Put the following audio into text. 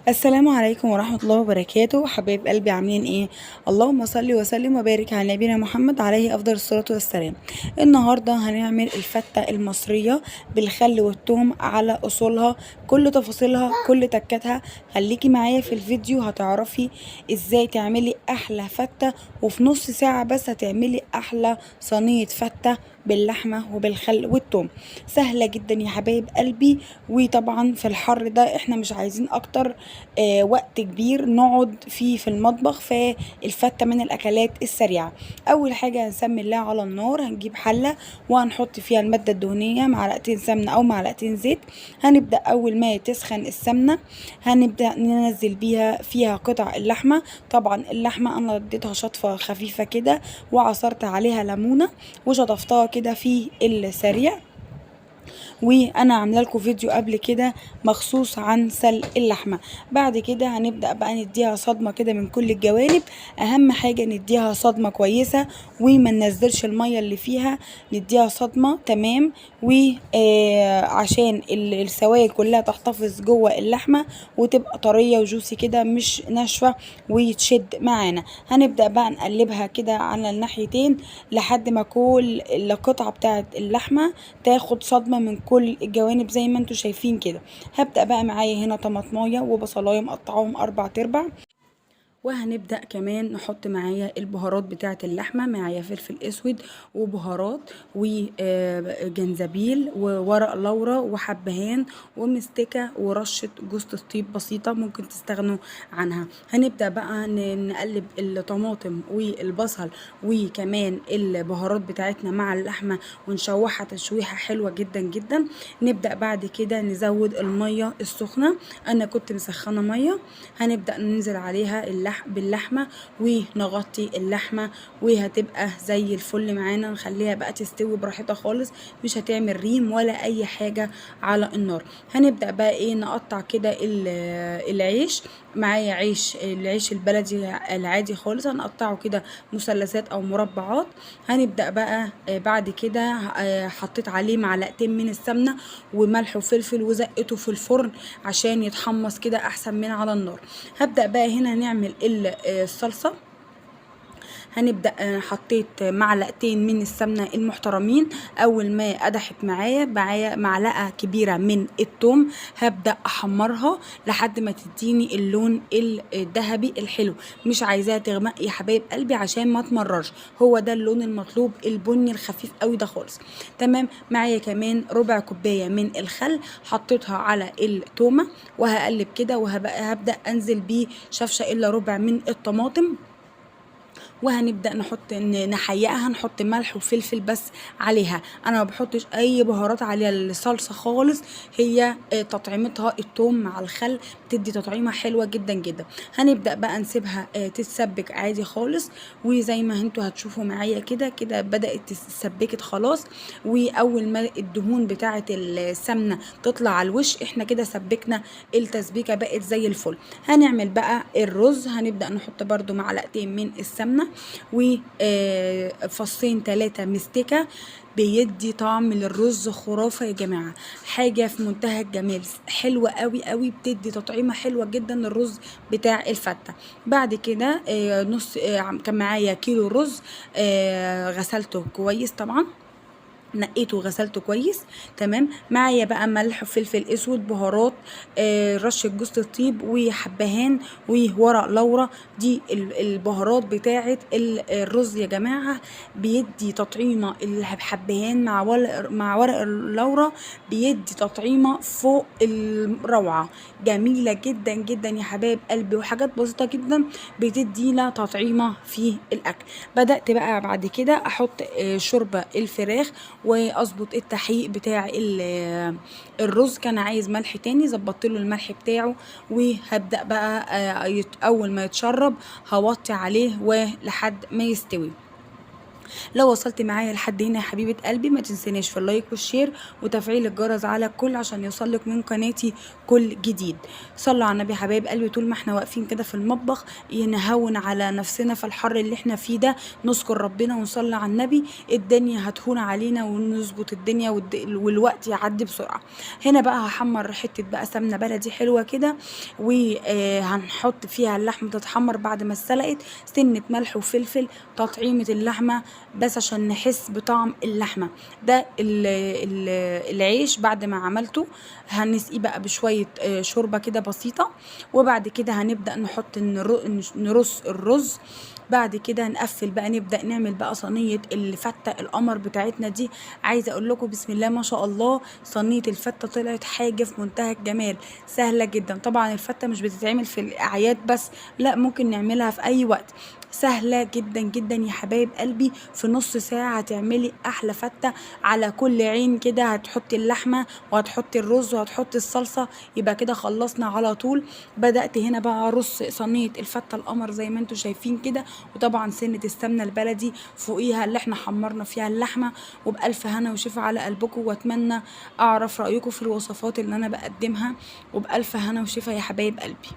السلام عليكم ورحمة الله وبركاته. حبايب قلبي عاملين ايه؟ اللهم صل وسلم وبارك على نبينا محمد عليه افضل الصلاة والسلام. النهاردة هنعمل الفتة المصرية بالخل والثوم على اصولها، كل تفاصيلها كل تكاتها. خليكي معايا في الفيديو هتعرفي ازاي تعملي احلى فتة، وفي نص ساعة بس هتعملي احلى صينية فتة باللحمة وبالخل والثوم. سهلة جدا يا حبايب قلبي. وطبعا في الحر ده احنا مش عايزين اكتر وقت كبير نقعد فيه في المطبخ، فالفتة من الأكلات السريعة. أول حاجة هنسمي الله على النار، هنجيب حلة وهنحط فيها المادة الدهنية، معلقتين سمنة أو معلقتين زيت. هنبدأ أول ما تسخن السمنة هنبدأ ننزل فيها قطع اللحمة. طبعا اللحمة أنا اديتها شطفة خفيفة كده، وعصرت عليها ليمونة وشطفتها كده في السريع. وانا عامله لكم فيديو قبل كده مخصوص عن سلق اللحمه. بعد كده هنبدا بقى نديها صدمه كده من كل الجوانب. اهم حاجه نديها صدمه كويسه وما ننزلش الميه اللي فيها، نديها صدمه تمام. وعشان السوائل كلها تحتفظ جوه اللحمه وتبقى طريه وجوسي كده مش ناشفه ويتشد معانا. هنبدا بقى نقلبها كده على الناحيتين لحد ما كل القطعه بتاعه اللحمه تاخد صدمة من كل الجوانب زي ما انتوا شايفين كده. هبدأ بقى معايا هنا طماطمايه وبصلايه مقطعاهم 4 ارباع. وهنبدأ كمان نحط معايا البهارات بتاعة اللحمة، معايا فلفل اسود وبهارات وجنزبيل وورق لورا وحبهان ومستكة ورشة جوز الطيب بسيطة ممكن تستغنوا عنها. هنبدأ بقى نقلب الطماطم والبصل وكمان البهارات بتاعتنا مع اللحمة ونشوحها تشويحة حلوة جدا جدا. نبدأ بعد كده نزود المية السخنة، انا كنت مسخنة مية. هنبدأ ننزل عليها باللحمة ونغطي اللحمة وهتبقى زي الفل معانا. نخليها بقى تستوي براحتها خالص، مش هتعمل ريم ولا اي حاجة على النار. هنبدأ بقى ايه نقطع كده العيش. معايا العيش البلدي العادي خالص، هنقطعه كده مثلثات او مربعات. هنبدأ بقى بعد كده حطيت عليه معلقتين من السمنة وملح وفلفل وزقته في الفرن عشان يتحمص كده احسن من على النار. هبدأ بقى هنا نعمل الصلصة. هنبدأ حطيت معلقتين من السمنة المحترمين. أول ما قدحت معايا معلقة كبيرة من الثوم، هبدأ أحمرها لحد ما تديني اللون الذهبي الحلو. مش عايزاها تغمق يا حبايب قلبي عشان ما تمررش، هو ده اللون المطلوب، البني الخفيف قوي ده خالص. تمام. معايا كمان ربع كوباية من الخل حطيتها على التومة وهقلب كده، وهبدأ أنزل بيه شفشة إلا ربع من الطماطم. وهنبدأ نحيقها، نحط ملح وفلفل بس عليها. انا ما بحطش اي بهارات عليها الصلصة خالص، هي تطعيمتها الثوم مع الخل بتدي تطعيمة حلوة جدا جدا. هنبدأ بقى نسيبها تتسبك عادي خالص. وزي ما انتوا هتشوفوا معايا كده كده بدأت تتسبكت خلاص. واول ما الدهون بتاعة السمنة تطلع على الوش احنا كده سبكنا التسبيكة بقت زي الفل. هنعمل بقى الرز. هنبدأ نحط برضو معلقتين من السمنة وفصين 3 مستكة، بيدي طعم للرز خرافة يا جماعة، حاجة في منتهى الجمال، حلوة قوي قوي، بتدي تطعيمة حلوة جدا للرز بتاع الفتة. بعد كده نص كان معايا كيلو رز غسلته كويس طبعا، نقيته وغسلته كويس. تمام. معايا بقى ملح وفلفل اسود بهارات رشه جوز الطيب وحبهان وورق لورا. دي البهارات بتاعه الرز يا جماعه، بيدي تطعيمه الحبهان مع ورق اللورا، بيدي تطعيمه فوق الروعه، جميله جدا جدا يا حبايب قلبي، وحاجات بسيطه جدا بتدينا تطعيمه في الاكل. بدات بقى بعد كده احط شوربه الفراخ واظبط التحقيق بتاع الرز. كان عايز ملح تاني، ظبطت له الملح بتاعه. وهبدأ بقى اول ما يتشرب هوطي عليه ولحد ما يستوي. لو وصلت معايا لحد هنا يا حبيبه قلبي ما تنسيناش في اللايك والشير وتفعيل الجرس على الكل عشان يوصلك من قناتي كل جديد. صلوا على النبي حبايب قلبي. طول ما احنا واقفين كده في المطبخ نهون على نفسنا في الحر اللي احنا فيه ده، نذكر ربنا ونصلي على النبي، الدنيا هتهون علينا ونظبط الدنيا والوقت يعدي بسرعه. هنا بقى هحمر حته بقى سمنه بلدي حلوه كده، وهنحط فيها اللحمه تتحمر بعد ما اتسلقت، سنه ملح وفلفل، تطعيمه اللحمه بس عشان نحس بطعم اللحمه ده. العيش بعد ما عملته هنسقيه بقى بشويه شوربه كده بسيطه، وبعد كده هنبدا نحط نرص الرز. بعد كده نقفل بقى، نبدا نعمل بقى صينيه الفته القمر بتاعتنا دي. عايزه اقول لكم بسم الله ما شاء الله، صينيه الفته طلعت حاجه في منتهى الجمال، سهله جدا. طبعا الفته مش بتتعمل في الاعياد بس، لا ممكن نعملها في اي وقت، سهله جدا جدا يا حبايب قلبي. في نص ساعه هتعملي احلى فته. على كل عين كده هتحطي اللحمه وهتحطي الرز وهتحطي الصلصه، يبقى كده خلصنا على طول. بدات هنا بقى ارص صينيه الفته القمر زي ما انتم شايفين كده، وطبعا سنه السمنه البلدي فوقيها اللي احنا حمرنا فيها اللحمه. وبالف هنا وشفا على قلبكم، واتمنى اعرف رايكم في الوصفات اللي انا بقدمها، وبالف هنا وشفا يا حبايب قلبي.